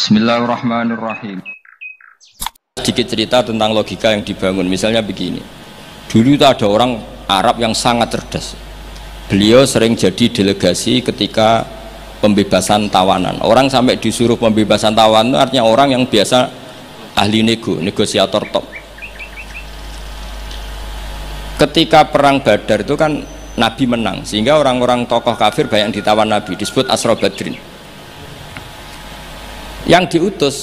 Bismillahirrahmanirrahim. Sedikit cerita tentang logika yang dibangun. Misalnya begini, dulu itu ada orang Arab yang sangat cerdas. Beliau sering jadi delegasi ketika pembebasan tawanan. Orang sampai disuruh pembebasan tawanan itu artinya orang yang biasa ahli negosiator top. Ketika perang Badar itu kan Nabi menang, sehingga orang-orang tokoh kafir banyak yang ditawan Nabi, disebut Asra Badrin. Yang diutus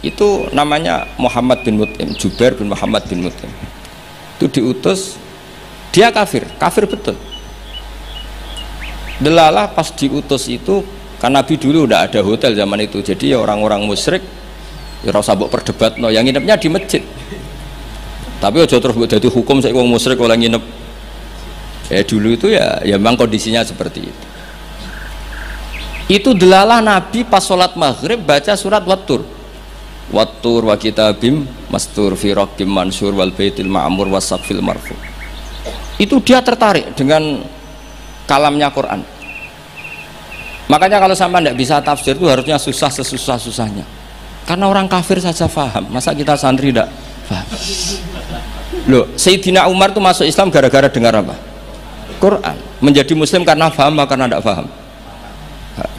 itu namanya Muhammad bin Mut'im, Jubair bin Muhammad bin Mut'im. Itu diutus, dia kafir betul. Delalah pas diutus itu, kan Nabi dulu udah ada hotel zaman itu, jadi ya orang-orang musyrik ya rasa mbok perdebatno, yang nginepnya di masjid. Tapi aja terus mbok dadi hukum saiki wong musyrik oleh nginep. Ya dulu itu ya memang kondisinya seperti itu. Itu delalah Nabi pas sholat maghrib baca surat Wattur wa kitabim mastur fi raqim mansur wal baitil ma'mur wasaqfil marfu. Itu dia tertarik dengan kalamnya Quran. Makanya kalau sampai tidak bisa tafsir itu harusnya susah sesusah-susahnya, karena orang kafir saja faham, masa kita santri tidak faham? Loh, Sayyidina Umar itu masuk Islam gara-gara dengar apa? Quran. Menjadi muslim karena faham atau karena tidak faham?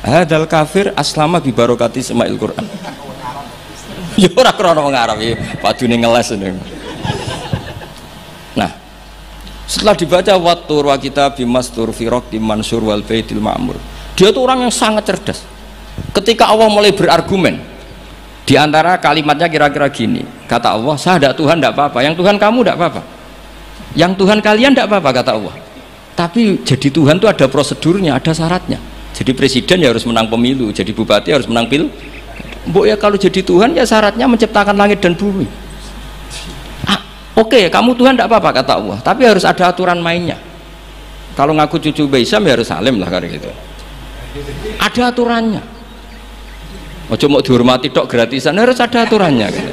Hadal kafir aslama bi barokati sema'il Quran. Ya ora krana wong Arab iki, padune ngeles ini. Nah, setelah dibaca Wattur wa kitabim mastur fi raqim mansur wal baitil ma'mur, dia itu orang yang sangat cerdas. Ketika Allah mulai berargumen, di antara kalimatnya kira-kira gini, kata Allah, saya ada Tuhan tidak apa-apa, yang Tuhan kamu tidak apa-apa, yang Tuhan kalian tidak apa-apa, kata Allah. Tapi jadi Tuhan itu ada prosedurnya, ada syaratnya. Jadi presiden ya harus menang pemilu, jadi bupati harus menang pil. Mbok ya kalau jadi Tuhan ya syaratnya menciptakan langit dan bumi. Oke, kamu Tuhan tidak apa-apa, kata Allah, tapi harus ada aturan mainnya. Kalau ngaku cucu Baisam ya harus salim lah kayak gitu. Ada aturannya. Ojo mau dihormati tok gratisan, harus ada aturannya gitu.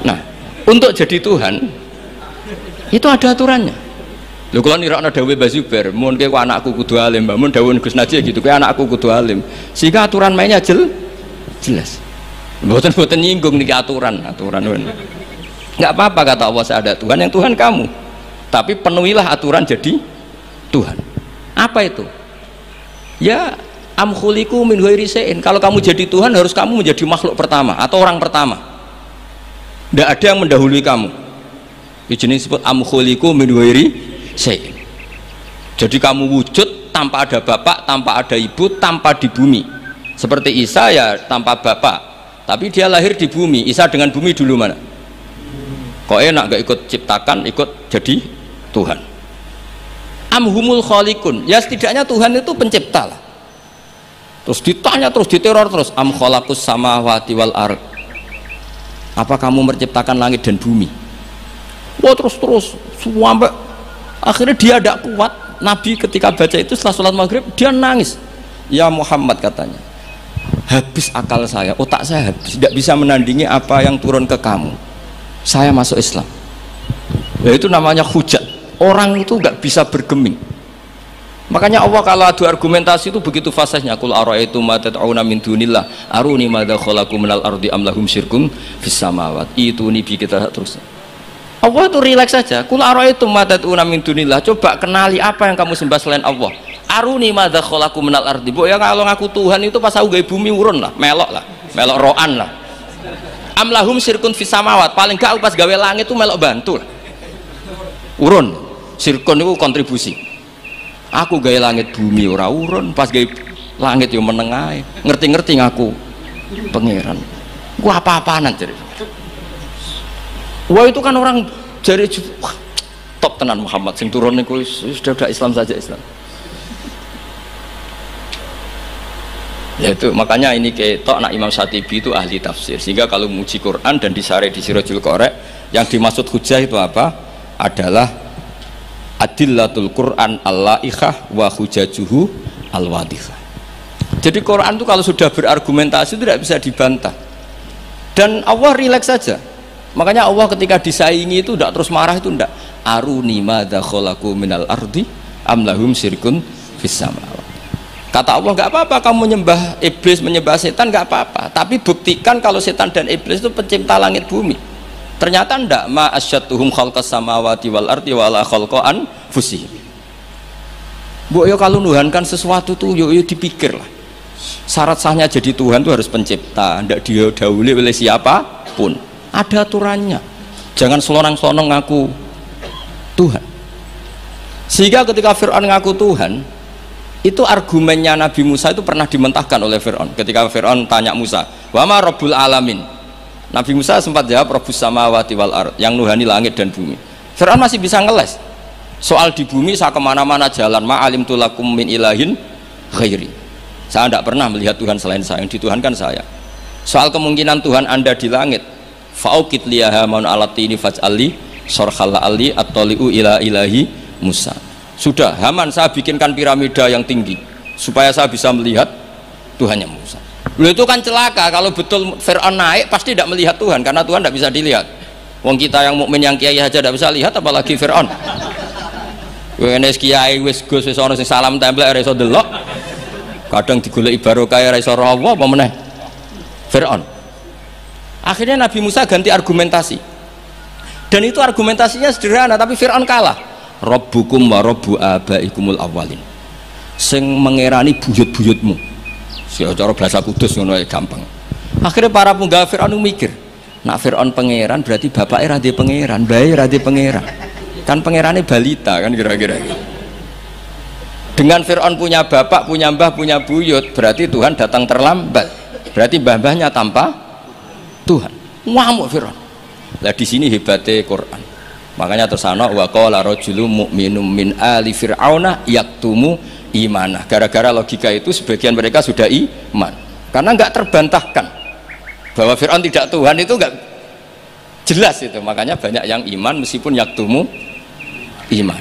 Nah, untuk jadi Tuhan itu ada aturannya. Lho kalau nirakna dawuh Mbah Zubair, mun kowe anakku kudu alim, Mbah mun dawuh Gus Najih gitu, kowe anakku kudu alim. Sehingga aturan mainnya jelas. Mboten nyinggung niki aturan. Enggak apa-apa kata Allah, saya ada Tuhan, yang Tuhan kamu. Tapi penuhilah aturan jadi Tuhan. Apa itu? Ya am khuliqu min ghairi syai'in. Kalau kamu jadi Tuhan harus kamu menjadi makhluk pertama atau orang pertama. Tidak ada yang mendahului kamu. Ini jenis disebut am khuliqu min ghairi syai'in. Jadi kamu wujud tanpa ada bapak, tanpa ada ibu, tanpa di bumi. Seperti Isa ya tanpa bapak, tapi dia lahir di bumi. Isa dengan bumi dulu mana? Kok enak gak ikut ciptakan, ikut jadi Tuhan. Amhumul khaliqun, ya setidaknya Tuhan itu pencipta lah. Terus ditanya, terus diteror terus, am khalaqus samawati wal ard, apa kamu menciptakan langit dan bumi? Wah terus sampai akhirnya dia tidak kuat. Nabi ketika baca itu setelah sholat maghrib dia nangis. Ya Muhammad, katanya, habis akal saya, otak saya habis, tidak bisa menandingi apa yang turun ke kamu. Saya masuk Islam. Ya itu namanya hujat. Orang itu nggak bisa bergeming. Makanya Allah kalau adu argumentasi itu begitu fasihnya. Qul ara'aytum ma tad'una min dunillah aruni madza khalaqu minal ardi am lahum syirkun fis samawat. Itu nih kita terus. Allah itu rileks saja. Qul ara'aytum ma tad'una min dunillah, coba kenali apa yang kamu sembah selain Allah. Aruni madza khalaqu minal ardi. Mbok ya kalau ngaku Tuhan itu pas aku gawe bumi urun lah, melok roan lah. Am lahum syirkun fis samawat, paling gak pas gawe langit itu melok bantu lah. Urun, sirkun itu kontribusi. Aku gawe langit bumi ora urun, pas gawe langit yo meneng ae. Ngerti-ngerti ngaku pangeran. Gua apa-apaanan jadi. Wah itu kan orang jari top tenan Muhammad sing turun niku sudah Islam saja Islam. Ya itu makanya ini ketok nak Imam Syatibi itu ahli tafsir, sehingga kalau muji Quran dan disare di Sirajul Qorek yang dimaksud hujah itu apa? Adalah adillatul Quran al-la'ikhah wa hujajuhu al-wadihah. Jadi Quran itu kalau sudah berargumentasi itu tidak bisa dibantah, dan Allah rileks saja. Makanya Allah ketika disaingi itu tidak terus marah, itu tidak. Aruni madza khalaqu minal ardi am lahum syirkun fis samawat. Kata Allah, nggak apa-apa kamu menyembah iblis, menyembah setan, nggak apa-apa, tapi buktikan kalau setan dan iblis itu pencipta langit bumi. Ternyata ndak, ma asyadduhum khalqas samawati wal ardi wala khalqa anfusihim. Bu, yo kalau nuhankan sesuatu tuh yo dipikir lah. Syarat sahnya jadi Tuhan itu harus pencipta, ndak didahului oleh siapapun. Ada aturannya. Jangan selonang-selonong ngaku Tuhan. Sehingga ketika Fir'aun ngaku Tuhan, itu argumennya Nabi Musa itu pernah dimentahkan oleh Fir'aun. Ketika Fir'aun tanya Musa, wa ma rabbul alamin, Nabi Musa sempat jawab rabbus samawati wal ard, yang nuhani langit dan bumi. Fir'aun masih bisa ngeles soal di bumi, saya kemana-mana jalan, ma alimtu lakum min ilahin ghairi, saya tidak pernah melihat Tuhan selain saya, yang dituhankan saya. Soal kemungkinan Tuhan anda di langit, fa'ukit liyaha man alatini faj'ali sorkhala ali at-toli'u ila ilahi Musa. Sudah, Haman saya bikinkan piramida yang tinggi supaya saya bisa melihat Tuhannya Musa. Loh, itu kan celaka kalau betul Fir'aun naik pasti tidak melihat Tuhan, karena Tuhan tidak bisa dilihat. Wong kita yang mukmin yang kiai aja tidak bisa lihat, apalagi Fir'aun. Wes kiai wis gus wis ana sing salam templek ora iso delok. Kadang digoleki barokah ora iso rawa apa meneh. Fir'aun. Akhirnya Nabi Musa ganti argumentasi. Dan itu argumentasinya sederhana, tapi Fir'aun kalah. Rabbukum wa rabbu abaikumul awwalin, sing mengerani buyut-buyutmu. Cara bahasa kudus ngono ae gampang. Akhirnya para penggawa Fir'aun mikir, nak Fir'aun pangeran berarti bapaknya radhi pangeran, bayi radhi pangeran, kan pangerannya balita kan kira-kira. Dengan Fir'aun punya bapak, punya mbah, punya buyut, berarti Tuhan datang terlambat, berarti mbah-mbahnya tanpa Tuhan. Ngamuk Fir'aun. Lah di sini hebatnya Quran. Makanya tersana wa qala rajulun mu'minun min ali fir'auna yaktumu imanah. Gara-gara logika itu sebagian mereka sudah iman. Karena enggak terbantahkan bahwa Fir'aun tidak Tuhan, itu enggak jelas itu. Makanya banyak yang iman meskipun yaktumu iman.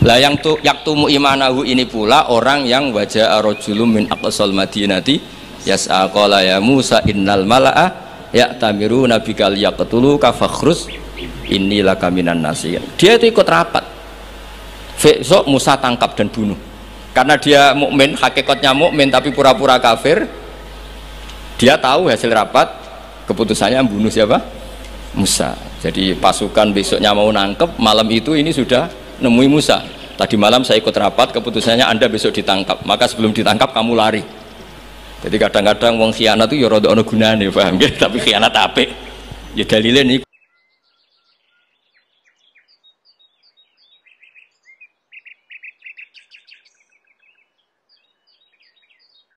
Lah yang yaktumu imanahu ini pula orang yang wajah rajulun min aqsal madinati yas'a qala ya Musa innal mala'a ya'tamiruna bika liyaqtuluka fakhrus inilah kaminan nasiyan. Dia itu ikut rapat. Besok Musa tangkap dan bunuh. Karena dia mukmin, hakikatnya mukmin tapi pura-pura kafir. Dia tahu hasil rapat, keputusannya membunuh siapa? Musa. Jadi pasukan besoknya mau nangkep, malam itu ini sudah nemui Musa. Tadi malam saya ikut rapat, keputusannya Anda besok ditangkap. Maka sebelum ditangkap kamu lari. Jadi kadang-kadang wong khianat itu ya rada ana gunane, paham nggih? Tapi khianat apik. Ya dalile niku.